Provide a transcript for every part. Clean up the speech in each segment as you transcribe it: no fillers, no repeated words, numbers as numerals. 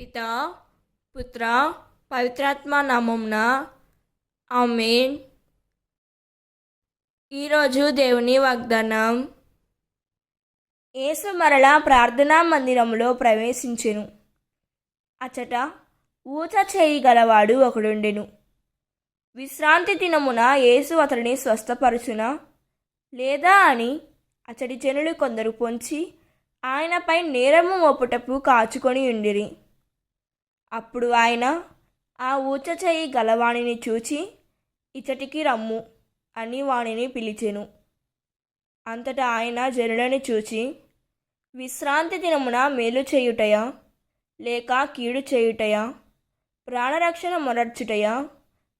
పితా పుత్ర పవిత్రాత్మ నామమున ఆమేన్. ఈరోజు దేవుని వాగ్దానం. యేసు మరలా ప్రార్థనా మందిరంలో ప్రవేశించెను. అచట ఊచ చేయగలవాడు ఒకడుండెను. విశ్రాంతి దినమున యేసు అతడిని స్వస్థపరచునా లేదా అని అతడి జనులు కొందరు పొంచి ఆయనపై నేరము మోపుటకు కాచుకొని ఉండిరి. అప్పుడు ఆయన ఆ ఊచ చేయి గలవాణిని చూచి, ఇచ్చటికి రమ్ము అని వానిని పిలిచెను. అంతటా ఆయన జనులను చూచి, విశ్రాంతి దినమున మేలు చేయుటయా లేక కీడు చేయుటయా, ప్రాణరక్షణ మొనర్చుటయా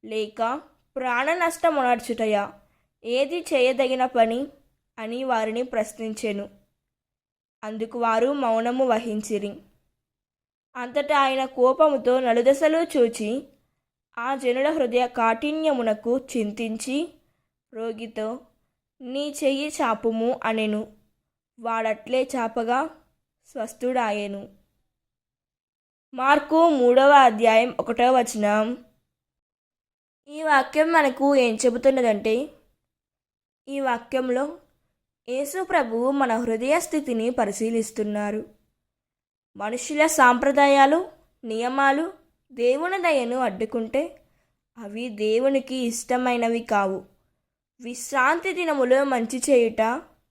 లేక ప్రాణ నష్టం మొనర్చుటయా, ఏది చేయదగిన పని అని వారిని ప్రశ్నించెను. అందుకు వారు మౌనము వహించిరి. అంతటా ఆయన కోపముతో నలుదశలు చూచి ఆ జనుల హృదయ కాఠిన్యమునకు చింతించి రోగితో, నీ చెయ్యి చాపుము అనెను. వాడట్లే చాపగా స్వస్థుడాయెను. మార్కు 3వ అధ్యాయం 1వ వచనం. ఈ వాక్యం మనకు ఏం చెబుతున్నదంటే, ఈ వాక్యంలో యేసు ప్రభువు మన హృదయ స్థితిని పరిశీలిస్తున్నారు. మనుషుల సాంప్రదాయాలు, నియమాలు దేవుని దయను అడ్డుకుంటే అవి దేవునికి ఇష్టమైనవి కావు. విశ్రాంతి దినములో మంచి చేయుట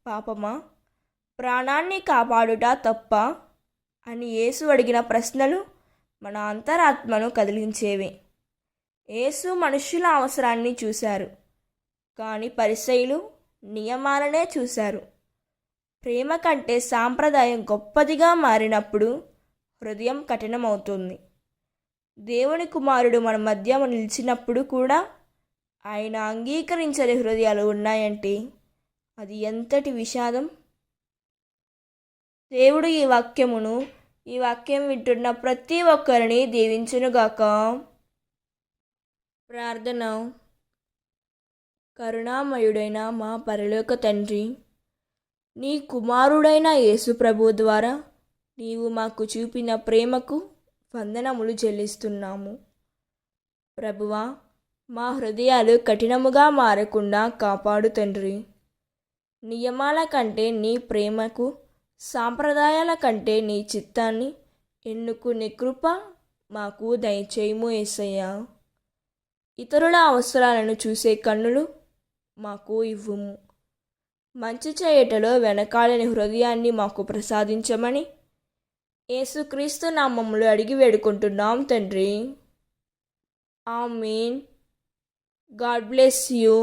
పాపమా, ప్రాణాన్ని కాపాడుట తప్ప అని యేసు అడిగిన ప్రశ్నలు మన అంతరాత్మను కదిలించేవి. యేసు మనుషుల అవసరాన్ని చూశారు, కానీ పరిసయ్యులు నియమాలనే చూశారు. ప్రేమ కంటే సాంప్రదాయం గొప్పదిగా మారినప్పుడు హృదయం కఠినమవుతుంది. దేవుని కుమారుడు మన మధ్య నిలిచినప్పుడు కూడా ఆయన అంగీకరించని హృదయాలు ఉన్నాయంటే అది ఎంతటి విషాదం. దేవుడు ఈ వాక్యం వింటున్న ప్రతి ఒక్కరిని దీవించునుగాక. ప్రార్థన. కరుణామయుడైన మా పరలోక తండ్రి, నీ కుమారుడైన యేసు ప్రభు ద్వారా నీవు మాకు చూపిన ప్రేమకు వందనములు చెల్లిస్తున్నాము. ప్రభువా, మా హృదయాలు కఠినముగా మారకుండా కాపాడు తండ్రి. నియమాల కంటే నీ ప్రేమకు, సాంప్రదాయాల కంటే నీ చిత్తాన్ని ఎన్నుకునే కృప మాకు దయచేయము యేసయ్యా. ఇతరుల అవసరాలను చూసే కన్నులు మాకు ఇవ్వుము. మంచి చేయటలో వెనకాలని హృదయాన్ని మాకు ప్రసాదించమని యేసుక్రీస్తు నామములో అడిగి వేడుకుంటున్నాం తండ్రి. ఆమేన్. God bless you.